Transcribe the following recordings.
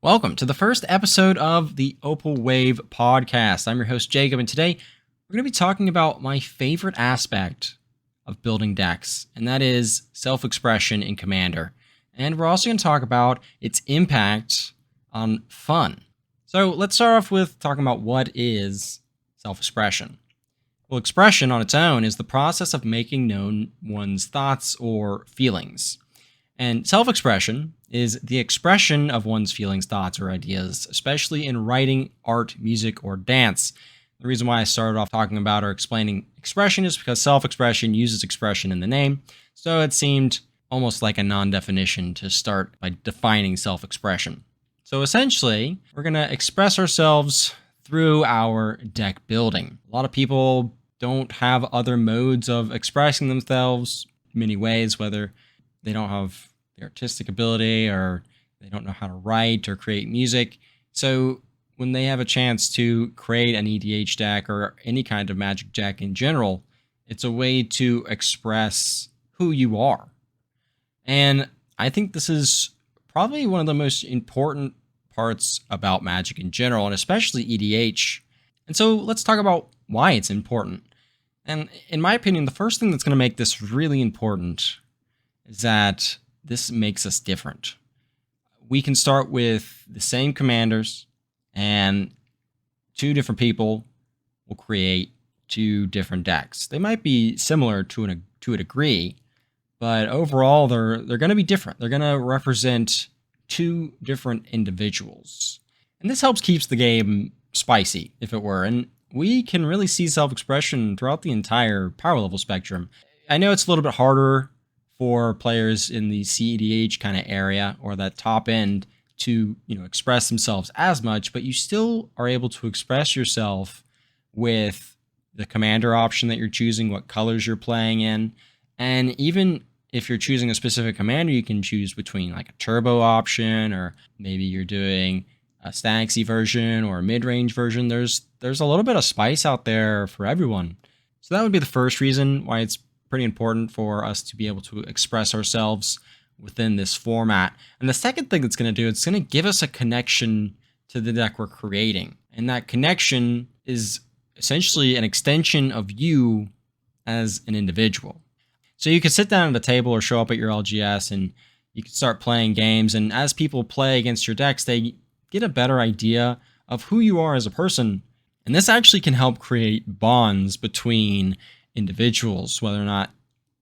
Welcome to the first episode of the Opal Wave podcast. I'm your host, Jacob, and today we're going to be talking about my favorite aspect of building decks, and that is self-expression in Commander. And we're also going to talk about its impact on fun. So let's start off with talking about what is self-expression. Well, expression on its own is the process of making known one's thoughts or feelings. And self-expression is the expression of one's feelings, thoughts, or ideas, especially in writing, art, music, or dance. The reason why I started off talking about or explaining expression is because self-expression uses expression in the name, so it seemed almost like a non-definition to start by defining self-expression. So essentially, we're going to express ourselves through our deck building. A lot of people don't have other modes of expressing themselves in many ways, whether they don't have the artistic ability or they don't know how to write or create music. So when they have a chance to create an EDH deck or any kind of magic deck in general, it's a way to express who you are. And I think this is probably one of the most important parts about magic in general, and especially EDH. And so let's talk about why it's important. And in my opinion, the first thing that's going to make this really important is that this makes us different. We can start with the same commanders, and two different people will create two different decks. They might be similar to a degree, but overall they're going to be different. They're going to represent two different individuals. And this helps keeps the game spicy, if it were. And we can really see self-expression throughout the entire power level spectrum. I know it's a little bit harder for players in the CEDH kind of area or that top end to, express themselves as much, but you still are able to express yourself with the commander option that you're choosing, what colors you're playing in. And even if you're choosing a specific commander, you can choose between like a turbo option, or maybe you're doing a Stanaxy version or a mid-range version. There's a little bit of spice out there for everyone. So that would be the first reason why it's pretty important for us to be able to express ourselves within this format. And the second thing it's going to do, it's going to give us a connection to the deck we're creating. And that connection is essentially an extension of you as an individual. So you can sit down at a table or show up at your LGS and you can start playing games. And as people play against your decks, they get a better idea of who you are as a person. And this actually can help create bonds between individuals, whether or not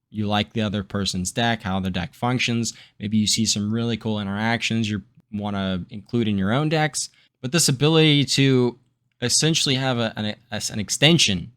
you like the other person's deck, how their deck functions. Maybe you see some really cool interactions you want to include in your own decks. But this ability to essentially have an extension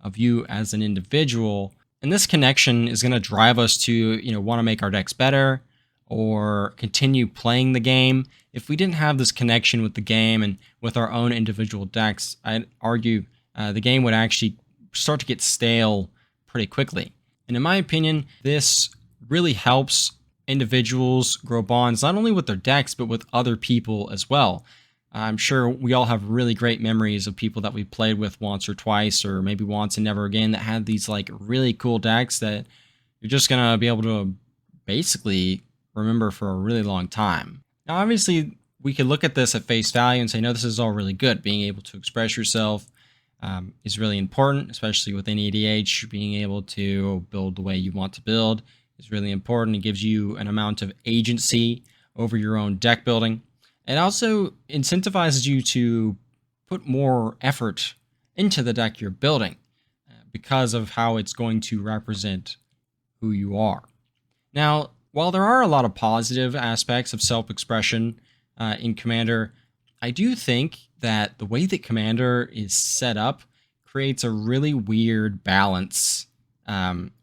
of you as an individual, and this connection is going to drive us to want to make our decks better or continue playing the game. If we didn't have this connection with the game and with our own individual decks, I'd argue the game would actually start to get stale pretty quickly. And in my opinion, this really helps individuals grow bonds, not only with their decks, but with other people as well. I'm sure we all have really great memories of people that we played with once or twice, or maybe once and never again, that had these like really cool decks that you're just going to be able to basically remember for a really long time. Now, obviously, we could look at this at face value and say, no, this is all really good. Being able to express yourself is really important, especially within EDH. Being able to build the way you want to build is really important. It gives you an amount of agency over your own deck building. It also incentivizes you to put more effort into the deck you're building because of how it's going to represent who you are. Now, while there are a lot of positive aspects of self-expression in Commander, I do think that the way that Commander is set up creates a really weird balance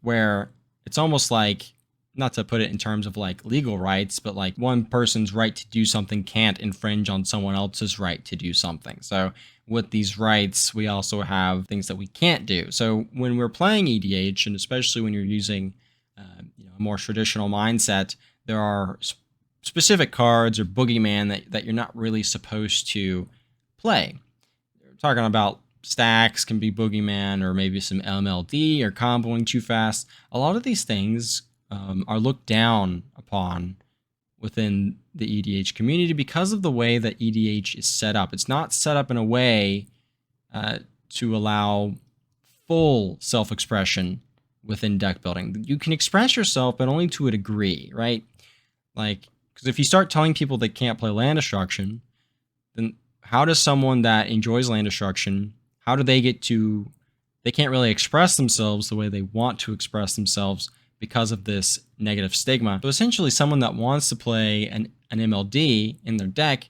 where it's almost like, not to put it in terms of like legal rights, but like one person's right to do something can't infringe on someone else's right to do something. So with these rights, we also have things that we can't do. So when we're playing EDH, and especially when you're using a more traditional mindset, there are specific cards or boogeyman that you're not really supposed to play. We're talking about stacks can be boogeyman, or maybe some MLD or comboing too fast. A lot of these things are looked down upon within the EDH community because of the way that EDH is set up. It's not set up in a way to allow full self-expression within deck building. You can express yourself, but only to a degree, right? Like, because if you start telling people they can't play land destruction, then how does someone that enjoys land destruction, how do they get to, they can't really express themselves the way they want to express themselves because of this negative stigma. So essentially someone that wants to play an MLD in their deck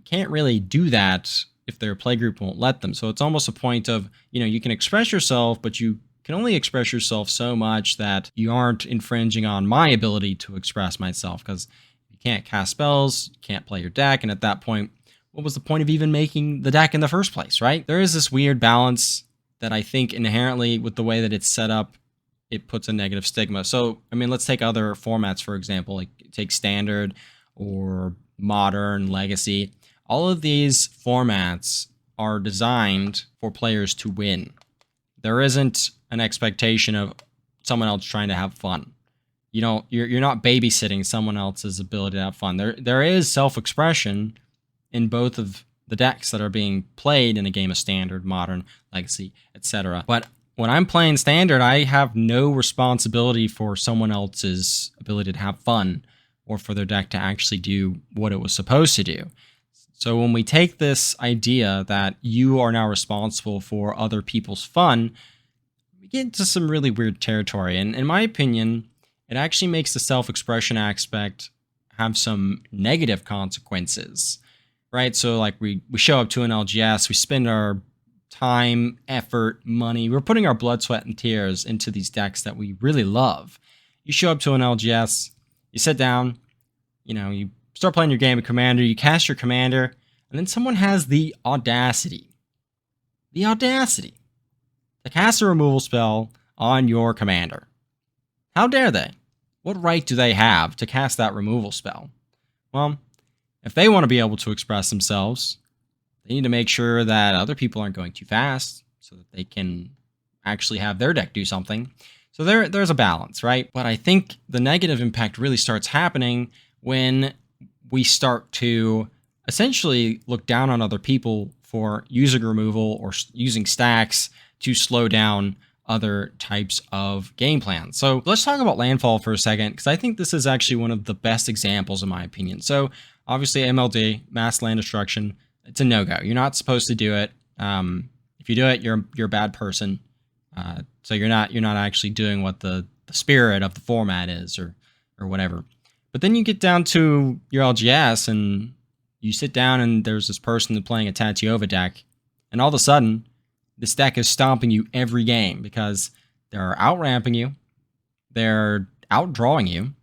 can't really do that if their playgroup won't let them. So it's almost a point of, you can express yourself, but you can only express yourself so much that you aren't infringing on my ability to express myself, because you can't cast spells, you can't play your deck, and at that point, what was the point of even making the deck in the first place, right? There is this weird balance that I think inherently with the way that it's set up, it puts a negative stigma. So, let's take other formats, for example, like take Standard or Modern, Legacy. All of these formats are designed for players to win. There isn't an expectation of someone else trying to have fun. You're not babysitting someone else's ability to have fun. There is self-expression in both of the decks that are being played in a game of Standard, Modern, Legacy, etc. But when I'm playing Standard, I have no responsibility for someone else's ability to have fun or for their deck to actually do what it was supposed to do. So when we take this idea that you are now responsible for other people's fun, we get into some really weird territory. And in my opinion, it actually makes the self-expression aspect have some negative consequences, right? So like we show up to an LGS, we spend our time, effort, money. We're putting our blood, sweat, and tears into these decks that we really love. You show up to an LGS, you sit down, you start playing your game of Commander, you cast your Commander, and then someone has the audacity to cast a removal spell on your Commander. How dare they? What right do they have to cast that removal spell? Well, if they want to be able to express themselves, they need to make sure that other people aren't going too fast so that they can actually have their deck do something. So there's a balance, right? But I think the negative impact really starts happening when we start to essentially look down on other people for using removal or using stacks to slow down other types of game plans. So let's talk about landfall for a second, because I think this is actually one of the best examples in my opinion. So obviously MLD, mass land destruction, it's a no-go. You're not supposed to do it. If you do it, you're a bad person. So you're not actually doing what the spirit of the format is or whatever. But then you get down to your LGS and you sit down and there's this person playing a Tatiova deck, and all of a sudden this deck is stomping you every game because they're out-ramping you, they're out-drawing you,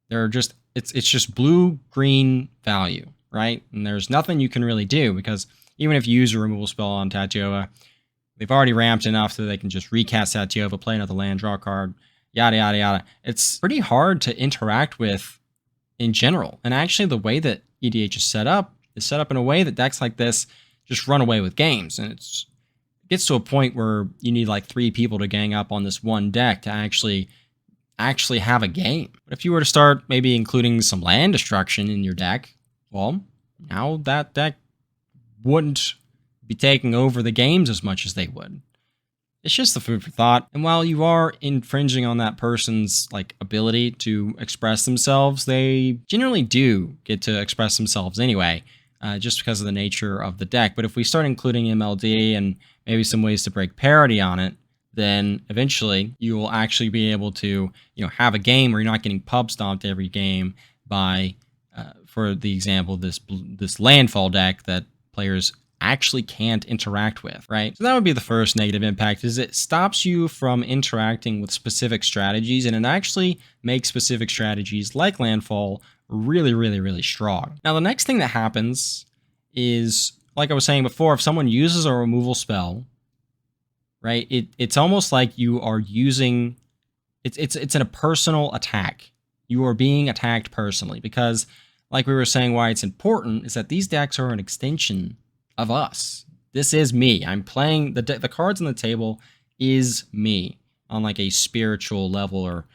it's just blue-green value, right? And there's nothing you can really do, because even if you use a removal spell on Tatiova, they've already ramped enough so they can just recast Tatiova, play another land, draw a card, yada, yada, yada. It's pretty hard to interact with in general. And actually the way that EDH is set up in a way that decks like this just run away with games. And it gets to a point where you need like 3 people to gang up on this one deck to actually have a game. But if you were to start maybe including some land destruction in your deck, well, now that deck wouldn't be taking over the games as much as they would. It's just the food for thought. And while you are infringing on that person's ability to express themselves, they generally do get to express themselves anyway, just because of the nature of the deck. But if we start including MLD and maybe some ways to break parity on it, then eventually you will actually be able to, have a game where you're not getting pub stomped every game by, for the example, this landfall deck that players actually can't interact with, right? So that would be the first negative impact, is it stops you from interacting with specific strategies, and it actually makes specific strategies like landfall really, really, really strong. Now, the next thing that happens is, like I was saying before, if someone uses a removal spell, right, it's almost like you are using, it's in a personal attack. You are being attacked personally, because like we were saying, why it's important is that these decks are an extension of us. This is me. I'm playing the cards on the table is me on a spiritual level or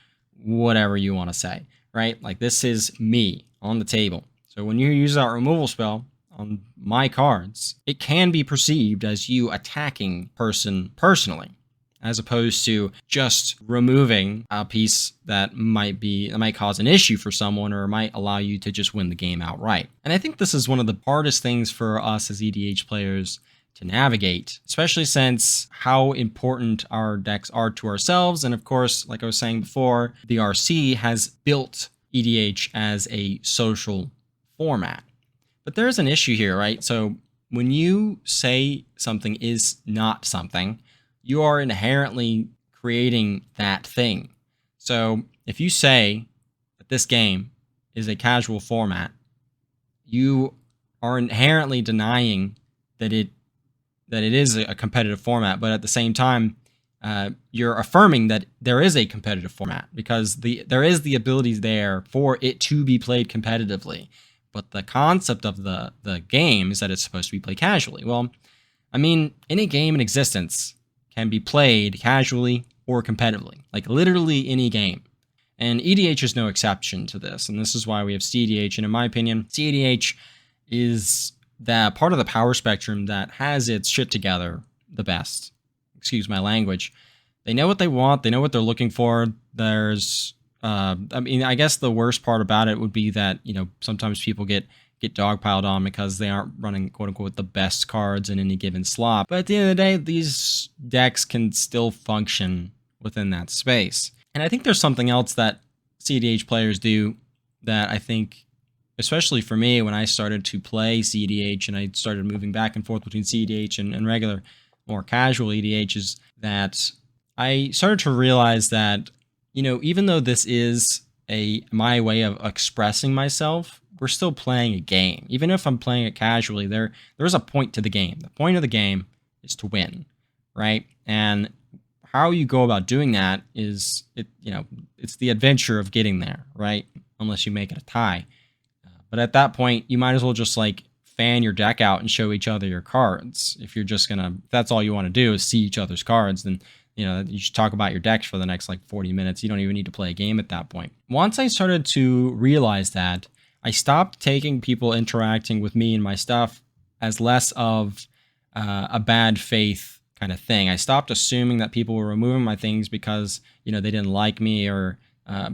whatever you want to say, right? Like this is me on the table. So when you use that removal spell on my cards, it can be perceived as you attacking person personally, as opposed to just removing a piece that might cause an issue for someone or might allow you to just win the game outright. And I think this is one of the hardest things for us as EDH players to navigate, especially since how important our decks are to ourselves. And of course, like I was saying before, the RC has built EDH as a social format. But there's an issue here, right? So when you say something is not something, you are inherently creating that thing. So if you say that this game is a casual format, you are inherently denying that it is a competitive format, but at the same time, you're affirming that there is a competitive format because there is the ability there for it to be played competitively. But the concept of the game is that it's supposed to be played casually. Well, I mean, any game in existence can be played casually or competitively, like literally any game. And EDH is no exception to this, and this is why we have CEDH. And in my opinion, CEDH is that part of the power spectrum that has its shit together the best. Excuse my language. They know what they want. They know what they're looking for. There's, I guess the worst part about it would be that, sometimes people get dogpiled on because they aren't running, quote unquote, the best cards in any given slot. But at the end of the day, these decks can still function within that space. And I think there's something else that CEDH players do that I think, especially for me, when I started to play CEDH and I started moving back and forth between CEDH and regular, more casual EDH, is that I started to realize that, even though this is my way of expressing myself, we're still playing a game. Even if I'm playing it casually, there's a point to the game. The point of the game is to win, right? And how you go about doing that is, it's the adventure of getting there, right? Unless you make it a tie. But at that point, you might as well just fan your deck out and show each other your cards. If that's all you want to do is see each other's cards, then you should talk about your decks for the next 40 minutes. You don't even need to play a game at that point. Once I started to realize that, I stopped taking people interacting with me and my stuff as less of a bad faith kind of thing. I stopped assuming that people were removing my things because, they didn't like me or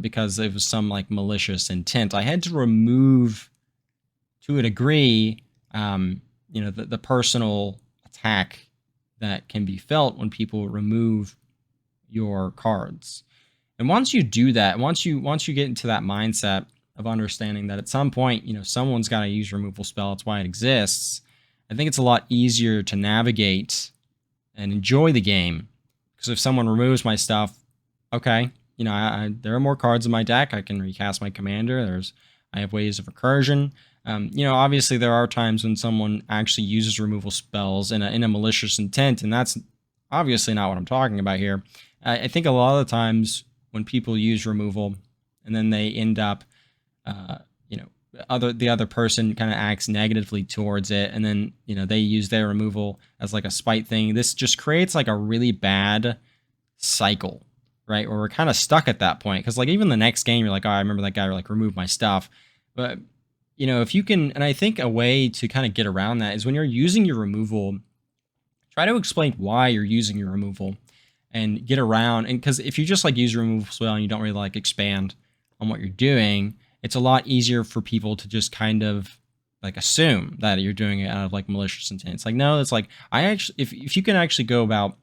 because it was some malicious intent. I had to remove, to a degree, the personal attack that can be felt when people remove your cards. And once you do that, once you get into that mindset of understanding that at some point, someone's got to use removal spell, it's why it exists, I think it's a lot easier to navigate and enjoy the game. Because if someone removes my stuff, okay, there are more cards in my deck. I can recast my commander. I have ways of recursion. Obviously there are times when someone actually uses removal spells in a malicious intent, and that's obviously not what I'm talking about here. I think a lot of the times when people use removal and then they end up, the other person kind of acts negatively towards it, and then they use their removal as a spite thing. This just creates a really bad cycle, right? Where we're kind of stuck at that point because even the next game you're oh, I remember that guy removed my stuff. But if you can, and I think a way to kind of get around that is when you're using your removal, try to explain why you're using your removal and get around. And because if you just use your removal spell and you don't really expand on what you're doing, it's a lot easier for people to just kind of assume that you're doing it out of malicious intent. It's no, it's I actually, if you can actually go about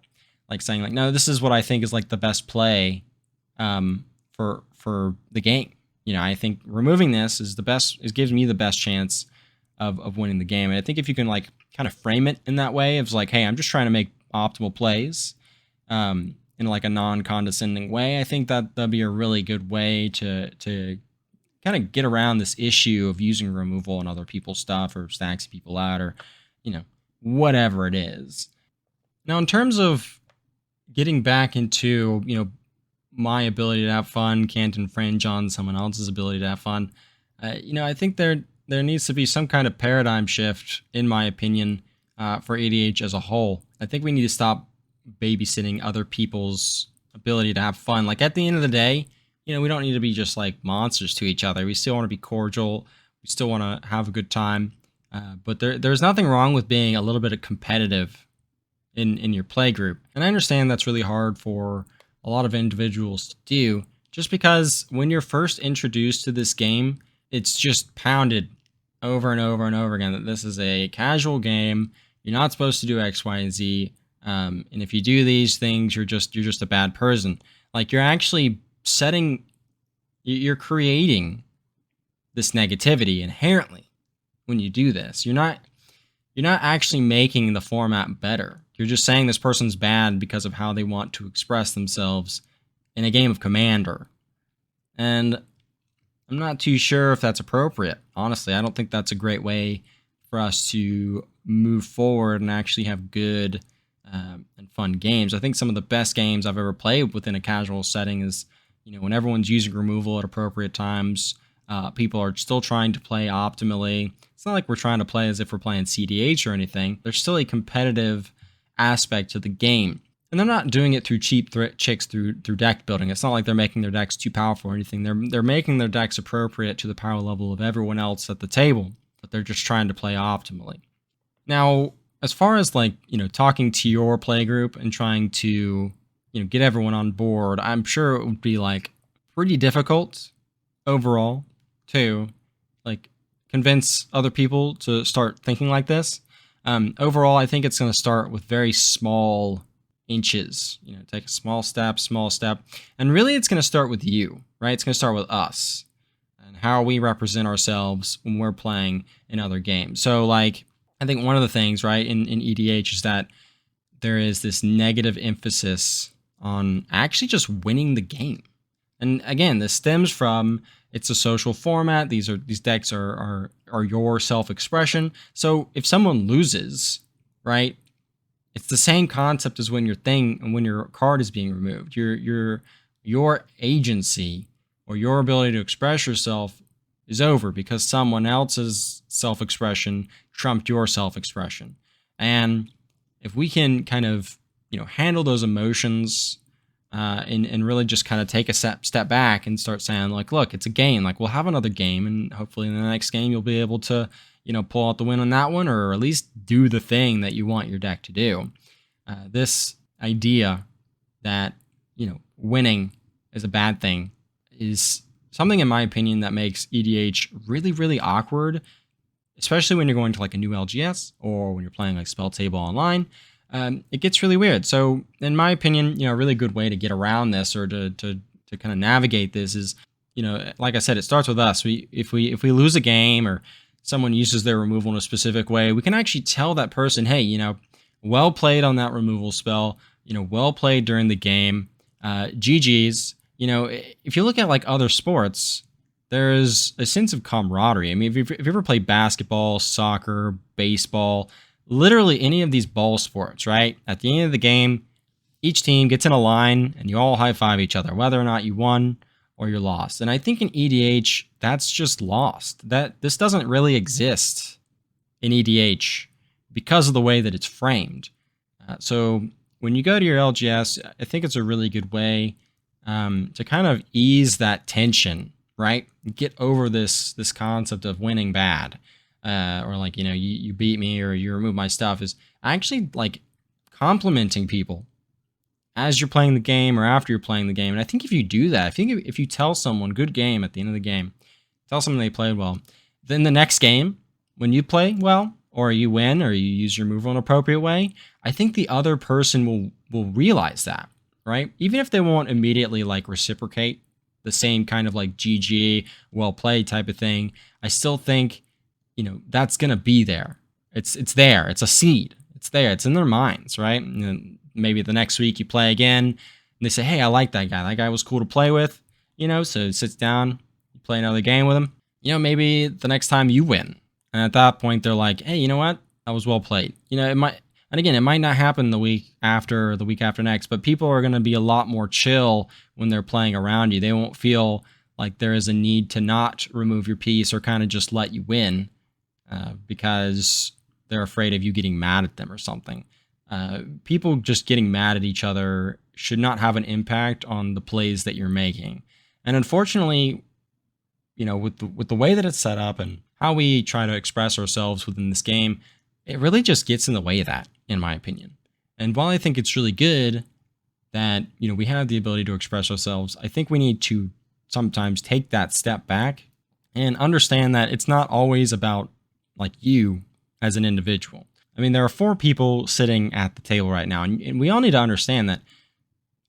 saying no, this is what I think is the best play for the game. I think removing this is the best, it gives me the best chance of winning the game. And I think if you can kind of frame it in that way of hey, I'm just trying to make optimal plays in a non-condescending way, I think that'd be a really good way to kind of get around this issue of using removal on other people's stuff or stacking people out or, whatever it is. Now, in terms of getting back into, my ability to have fun can't infringe on someone else's ability to have fun. I think there needs to be some kind of paradigm shift, in my opinion, for EDH as a whole. I think we need to stop babysitting other people's ability to have fun. At the end of the day, we don't need to be just like monsters to each other. We still want to be cordial. We still want to have a good time. But there's nothing wrong with being a little bit of competitive in your play group. And I understand that's really hard for a lot of individuals to do, just because when you're first introduced to this game, it's just pounded over and over and over again that this is a casual game. You're not supposed to do X, Y, and Z. And if you do these things, you're just a bad person. Like, you're actually you're creating this negativity inherently when you do this. You're not actually making the format better. You're just saying this person's bad because of how they want to express themselves in a game of Commander. And I'm not too sure if that's appropriate. Honestly, I don't think that's a great way for us to move forward and actually have good and fun games. I think some of the best games I've ever played within a casual setting is, when everyone's using removal at appropriate times. People are still trying to play optimally. It's not like we're trying to play as if we're playing CDH or anything. There's still a competitive aspect to the game. And they're not doing it through cheap tricks through deck building. It's not like they're making their decks too powerful or anything. They're making their decks appropriate to the power level of everyone else at the table, but they're just trying to play optimally. Now, as far as talking to your play group and trying to get everyone on board, I'm sure it would be pretty difficult overall to convince other people to start thinking like this. Overall, I think it's going to start with very small inches. Take a small step, and really it's going to start with you, right? It's going to start with us and how we represent ourselves when we're playing in other games. So I think one of the things, right, in EDH is that there is this negative emphasis on actually just winning the game. And again, this stems from it's a social format. These decks are your self-expression. So if someone loses, right, it's the same concept as when your card is being removed. Your agency or your ability to express yourself is over because someone else's self-expression trumped your self-expression. And if we can kind of handle those emotions and really just kind of take a step back and start saying look, it's a game. We'll have another game, and hopefully in the next game you'll be able to pull out the win on that one, or at least do the thing that you want your deck to do. This idea that winning is a bad thing is something, in my opinion, that makes EDH really, really awkward, especially when you're going to a new LGS or when you're playing Spell Table Online. It gets really weird. So, in my opinion, a really good way to get around this or to kind of navigate this is, like I said, it starts with us. If we lose a game or someone uses their removal in a specific way, we can actually tell that person, hey, well played on that removal spell. Well played during the game. GG's. If you look at other sports, there's a sense of camaraderie. I mean, if you ever play basketball, soccer, baseball, literally any of these ball sports, right? At the end of the game, each team gets in a line and you all high five each other, whether or not you won or you lost. And I think in EDH, that's just lost. This doesn't really exist in EDH because of the way that it's framed. So when you go to your LGS, I think it's a really good way to kind of ease that tension, right? Get over this concept of winning bad, or you beat me or you remove my stuff, is actually complimenting people as you're playing the game or after you're playing the game. And I think if you do that, I think if you tell someone good game at the end of the game, tell someone they played well, then the next game when you play well or you win or you use your move in an appropriate way, I think the other person will realize that, right? Even if they won't immediately reciprocate the same kind of GG, well played type of thing, I still think that's gonna be there. It's there. It's a seed. It's there. It's in their minds, right? And then maybe the next week you play again, and they say, "Hey, I like that guy. That guy was cool to play with." So it sits down, you play another game with him. Maybe the next time you win, and at that point they're like, "Hey, you know what? That was well played." It might, and again, it might not happen the week after or the week after next, but people are gonna be a lot more chill when they're playing around you. They won't feel like there is a need to not remove your piece or kind of just let you win. Because they're afraid of you getting mad at them or something. People just getting mad at each other should not have an impact on the plays that you're making. And unfortunately, with the way that it's set up and how we try to express ourselves within this game, it really just gets in the way of that, in my opinion. And while I think it's really good that, we have the ability to express ourselves, I think we need to sometimes take that step back and understand that it's not always about like you as an individual. I mean, there are 4 people sitting at the table right now, and we all need to understand that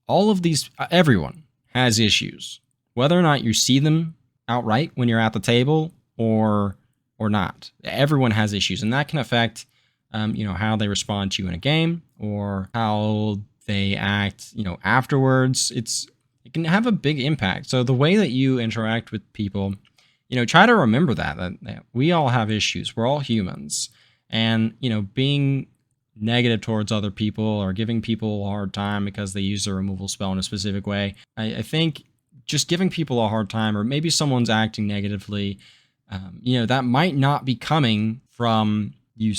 all of these, everyone has issues, whether or not you see them outright when you're at the table or not. Everyone has issues, and that can affect, how they respond to you in a game or how they act, afterwards. It can have a big impact. So the way that you interact with people, try to remember that we all have issues. We're all humans, and being negative towards other people or giving people a hard time because they use their removal spell in a specific way. I think just giving people a hard time, or maybe someone's acting negatively, that might not be coming from you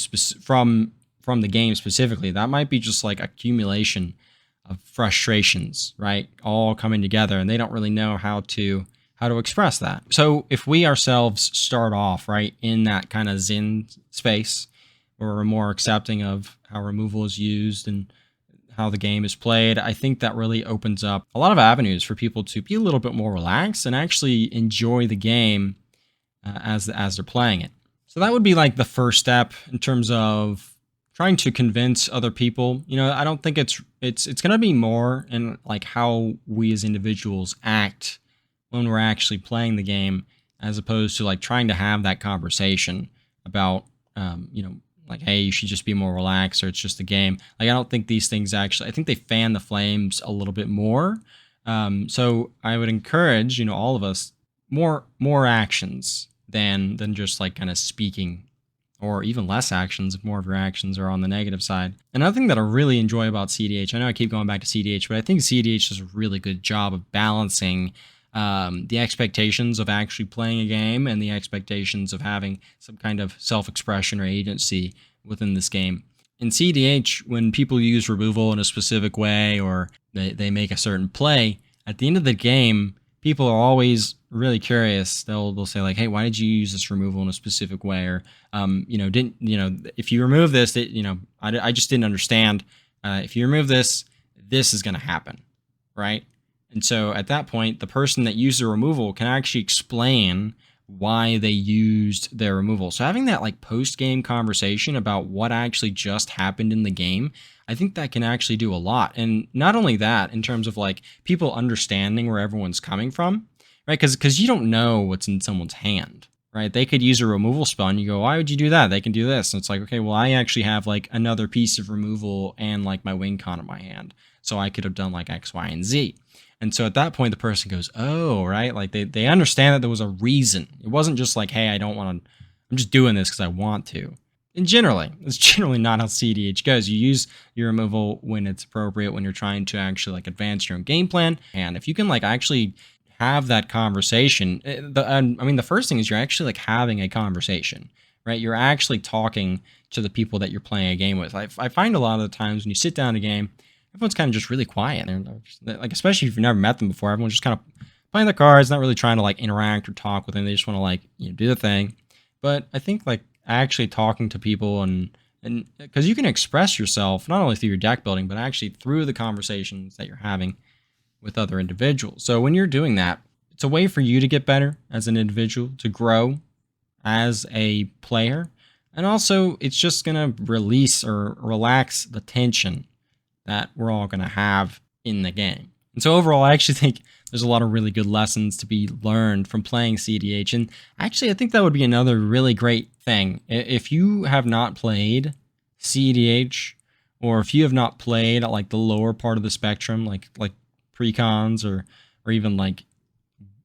from the game specifically. That might be just like accumulation of frustrations, right? All coming together, and they don't really know how to express that. So if we ourselves start off right in that kind of zen space, or are more accepting of how removal is used and how the game is played, I think that really opens up a lot of avenues for people to be a little bit more relaxed and actually enjoy the game as they're playing it. So that would be like the first step in terms of trying to convince other people. I don't think it's going to be more in like how we as individuals act when we're actually playing the game, as opposed to like trying to have that conversation about, like, hey, you should just be more relaxed, or it's just a game. Like, I don't think these things I think they fan the flames a little bit more. So I would encourage, all of us, more actions than just like kind of speaking, or even less actions if more of your actions are on the negative side. Another thing that I really enjoy about CDH, I know I keep going back to CDH, but I think CDH does a really good job of balancing the expectations of actually playing a game and the expectations of having some kind of self-expression or agency within this game. In CDH, when people use removal in a specific way, or they make a certain play, at the end of the game, people are always really curious. They'll say like, "Hey, why did you use this removal in a specific way?" Or, if you remove this, I just didn't understand. If you remove this, this is going to happen, right? And so at that point, the person that used the removal can actually explain why they used their removal. So having that like post-game conversation about what actually just happened in the game, I think that can actually do a lot. And not only that, in terms of like people understanding where everyone's coming from, right? Because you don't know what's in someone's hand, right? They could use a removal spell and you go, why would you do that? They can do this. And it's like, okay, well, I actually have like another piece of removal and like my wing con in my hand. So I could have done like X, Y, and Z. And so at that point, the person goes, oh, right? Like they understand that there was a reason. It wasn't just like, hey, I don't want to, I'm just doing this because I want to. And it's generally not how CDH goes. You use your removal when it's appropriate, when you're trying to actually like advance your own game plan. And if you can like actually have that conversation, the first thing is you're actually like having a conversation, right? You're actually talking to the people that you're playing a game with. I find a lot of the times when you sit down a game, everyone's kind of just really quiet. They're like, especially if you've never met them before, everyone's just kind of playing their cards, not really trying to like interact or talk with them. They just want to like, do the thing. But I think like actually talking to people and because you can express yourself not only through your deck building, but actually through the conversations that you're having with other individuals. So when you're doing that, it's a way for you to get better as an individual, to grow as a player. And also it's just going to release or relax the tension that we're all going to have in the game. And so overall, I actually think there's a lot of really good lessons to be learned from playing CDH. And actually, I think that would be another really great thing. If you have not played CDH, or if you have not played at like the lower part of the spectrum, like precons or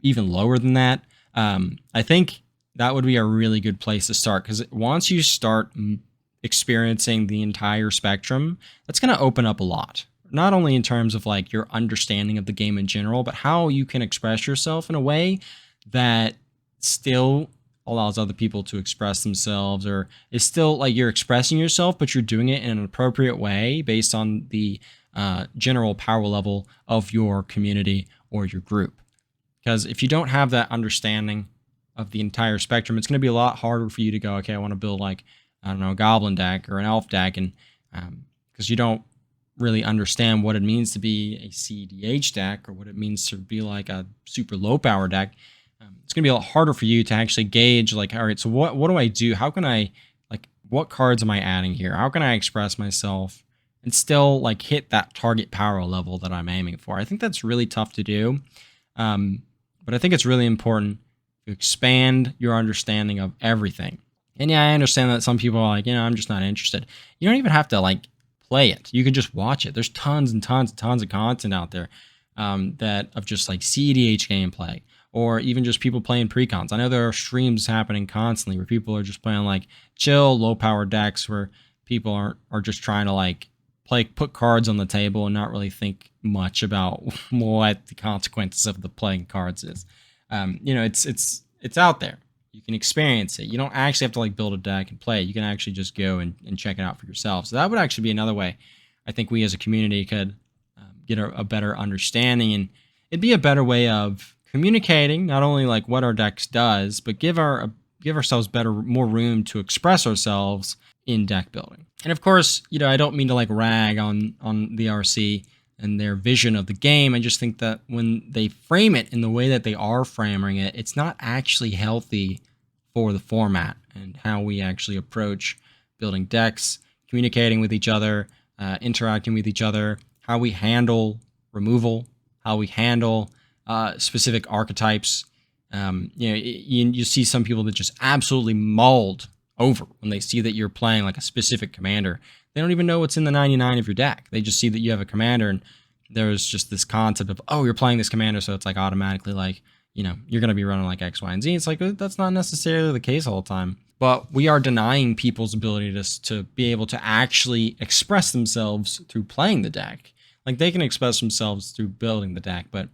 even lower than that, I think that would be a really good place to start. Because once you start experiencing the entire spectrum, that's going to open up a lot, not only in terms of like your understanding of the game in general, but how you can express yourself in a way that still allows other people to express themselves, or is still like you're expressing yourself, but you're doing it in an appropriate way based on the general power level of your community or your group. Because if you don't have that understanding of the entire spectrum, it's going to be a lot harder for you to go, okay, I want to build like, I don't know, a goblin deck or an elf deck, and because you don't really understand what it means to be a CEDH deck or what it means to be like a super low power deck. It's going to be a lot harder for you to actually gauge, like, all right, so what do I do? How can I, like, what cards am I adding here? How can I express myself and still like hit that target power level that I'm aiming for? I think that's really tough to do. But I think it's really important to expand your understanding of everything. And yeah, I understand that some people are like, I'm just not interested. You don't even have to like play it. You can just watch it. There's tons and tons and tons of content out there that of just like CEDH gameplay, or even just people playing precons. I know there are streams happening constantly where people are just playing like chill, low power decks where people are just trying to like put cards on the table and not really think much about what the consequences of the playing cards is. It's out there. You can experience it. You don't actually have to like build a deck and play it. You can actually just go and check it out for yourself. So that would actually be another way I think we as a community could get a better understanding, and it'd be a better way of communicating not only like what our decks does, but give ourselves more room to express ourselves in deck building. And of course, I don't mean to like rag on the RC and their vision of the game. I just think that when they frame it in the way that they are framing it, it's not actually healthy for the format and how we actually approach building decks, communicating with each other, interacting with each other, how we handle removal, how we handle specific archetypes. You see some people that just absolutely mauled over when they see that you're playing like a specific commander. They don't even know what's in the 99 of your deck. They just see that you have a commander, and there's just this concept of, oh, you're playing this commander, so it's like automatically like, you're going to be running like X, Y, and Z. It's like, that's not necessarily the case all the time. But we are denying people's ability to be able to actually express themselves through playing the deck. Like, they can express themselves through building the deck, but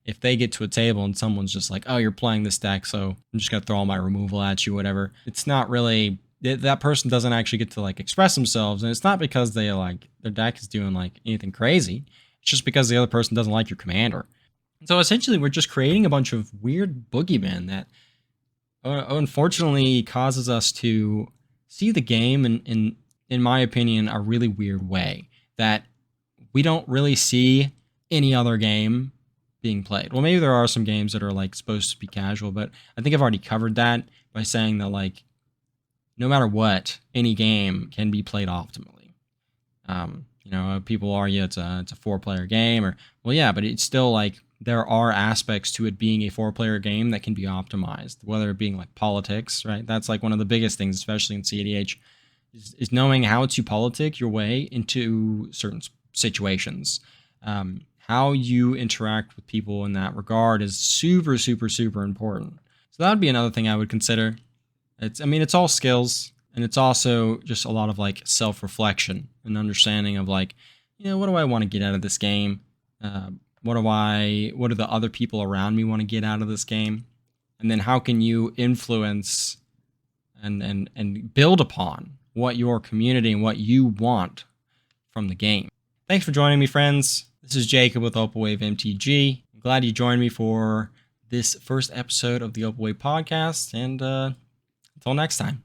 if they get to a table and someone's just like, oh, you're playing this deck, so I'm just going to throw all my removal at you, whatever, it's not really, that person doesn't actually get to like express themselves. And it's not because they like their deck is doing like anything crazy. It's just because the other person doesn't like your commander. And so essentially we're just creating a bunch of weird boogeymen that unfortunately causes us to see the game in my opinion, a really weird way that we don't really see any other game being played. Well, maybe there are some games that are like supposed to be casual, but I think I've already covered that by saying that like no matter what, any game can be played optimally. People argue it's a 4-player game, or well, yeah, but it's still like there are aspects to it being a 4-player game that can be optimized, whether it being like politics, right? That's like one of the biggest things, especially in CEDH, is knowing how to politic your way into certain situations. How you interact with people in that regard is super, super, super important. So that would be another thing I would consider. It's all skills, and it's also just a lot of like self-reflection and understanding of like, what do I want to get out of this game? What do the other people around me want to get out of this game? And then how can you influence and build upon what your community and what you want from the game? Thanks for joining me, friends. This is Jacob with Opal Wave MTG. I'm glad you joined me for this first episode of the Opal Wave podcast, and until next time.